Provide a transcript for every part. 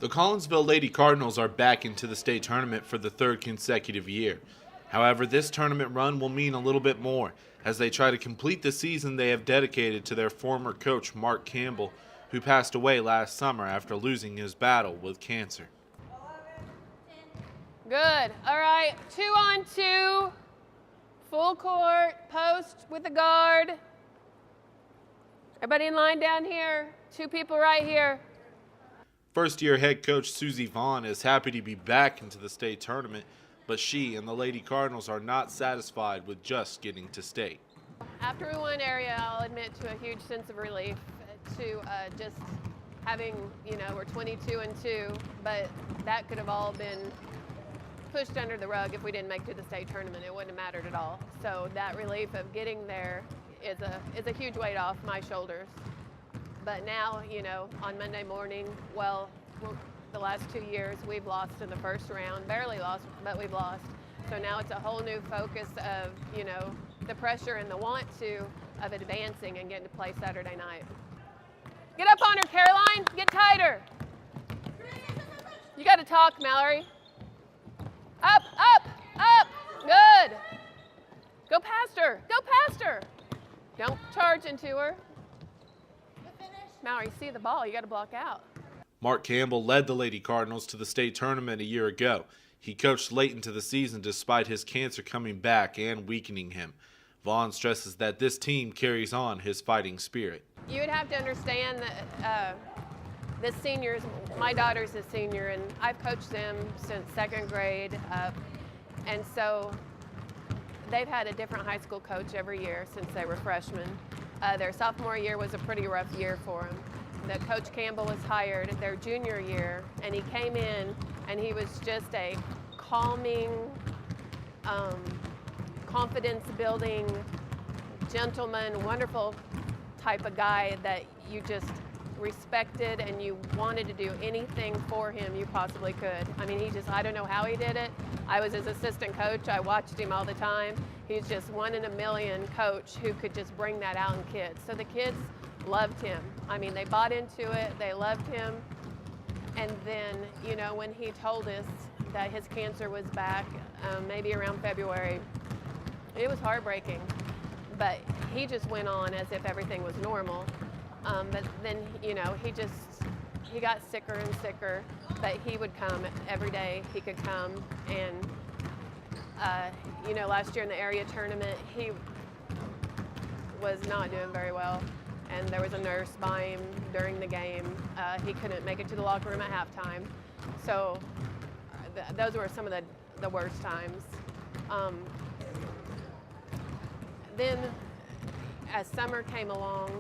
The Collinsville Lady Cardinals are back into the state tournament for the third consecutive year. However, this tournament run will mean a little bit more as they try to complete the season they have dedicated to their former coach, Mark Campbell, who passed away last summer after losing his battle with cancer. Good. All right, 2-on-2, full court, post with the guard. Everybody in line down here. 2 people right here. First-year head coach Susie Vaughn is happy to be back into the state tournament, but she and the Lady Cardinals are not satisfied with just getting to state. After we won area, I'll admit to a huge sense of relief to just having, we're 22-2, but that could have all been pushed under the rug if we didn't make it to the state tournament. It wouldn't have mattered at all. So that relief of getting there is a huge weight off my shoulders. But now, on Monday morning, the last 2 years we've lost in the first round, barely lost, but we've lost. So now it's a whole new focus of, the pressure and the want to of advancing and getting to play Saturday night. Get up on her, Caroline. Get tighter. You got to talk, Mallory. Up, up, up. Good. Go past her. Go past her. Don't charge into her. Mallory, see the ball. You got to block out. Mark Campbell led the Lady Cardinals to the state tournament a year ago. He coached late into the season despite his cancer coming back and weakening him. Vaughn stresses that this team carries on his fighting spirit. You would have to understand that the seniors, my daughter's a senior, and I've coached them since 2nd grade up. And so they've had a different high school coach every year since they were freshmen. Their sophomore year was a pretty rough year for them. The Coach Campbell was hired their junior year, and he came in, and he was just a calming, confidence-building, gentleman, wonderful type of guy that you just respected and you wanted to do anything for him you possibly could. I mean, I don't know how he did it. I was his assistant coach. I watched him all the time. He's just one in a million coach who could just bring that out in kids. So the kids loved him. I mean, they bought into it. They loved him. And then, when he told us that his cancer was back, maybe around February, it was heartbreaking. But he just went on as if everything was normal. But then, he got sicker and sicker, but he would come every day. He could come and, last year in the area tournament, he was not doing very well. And there was a nurse by him during the game. He couldn't make it to the locker room at halftime. So those were some of the worst times. Then as summer came along,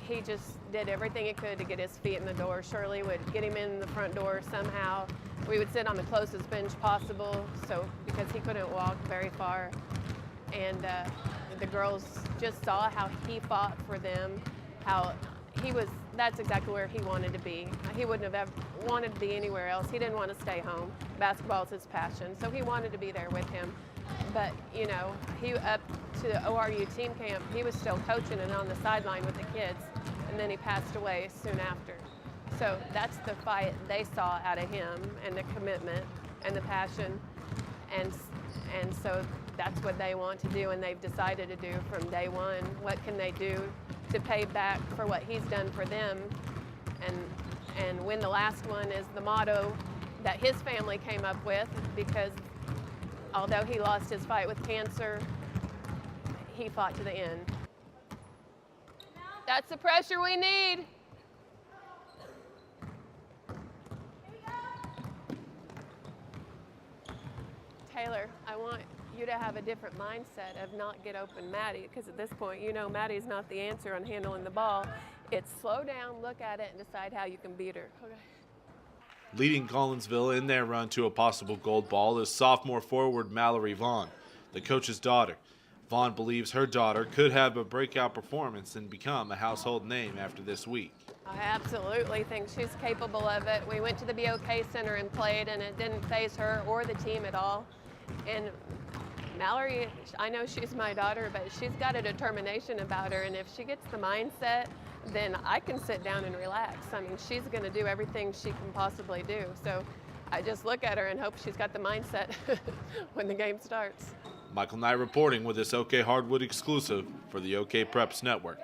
he just did everything he could to get his feet in the door. Shirley would get him in the front door somehow. We would sit on the closest bench possible, because he couldn't walk very far. And the girls just saw how he fought for them, that's exactly where he wanted to be. He wouldn't have ever wanted to be anywhere else. He didn't want to stay home. Basketball is his passion, so he wanted to be there with him. But, he up to the ORU team camp, he was still coaching and on the sideline with the kids, and then he passed away soon after. So that's the fight they saw out of him, and the commitment and the passion, and so that's what they want to do, and they've decided to do from day one. What can they do to pay back for what he's done for them? And win the last one is the motto that his family came up with, because although he lost his fight with cancer, he fought to the end. That's the pressure we need. Taylor, I want you to have a different mindset of not get open Maddie, because at this point, Maddie's not the answer on handling the ball. It's slow down, look at it, and decide how you can beat her. Okay. Leading Collinsville in their run to a possible gold ball is sophomore forward Mallory Vaughn, the coach's daughter. Vaughn believes her daughter could have a breakout performance and become a household name after this week. I absolutely think she's capable of it. We went to the BOK Center and played, and it didn't faze her or the team at all. And Mallory, I know she's my daughter, but she's got a determination about her, and if she gets the mindset then I can sit down and relax. I mean, she's going to do everything she can possibly do. So I just look at her and hope she's got the mindset when the game starts. Michael Knight reporting with this OK Hardwood exclusive for the OK Preps Network.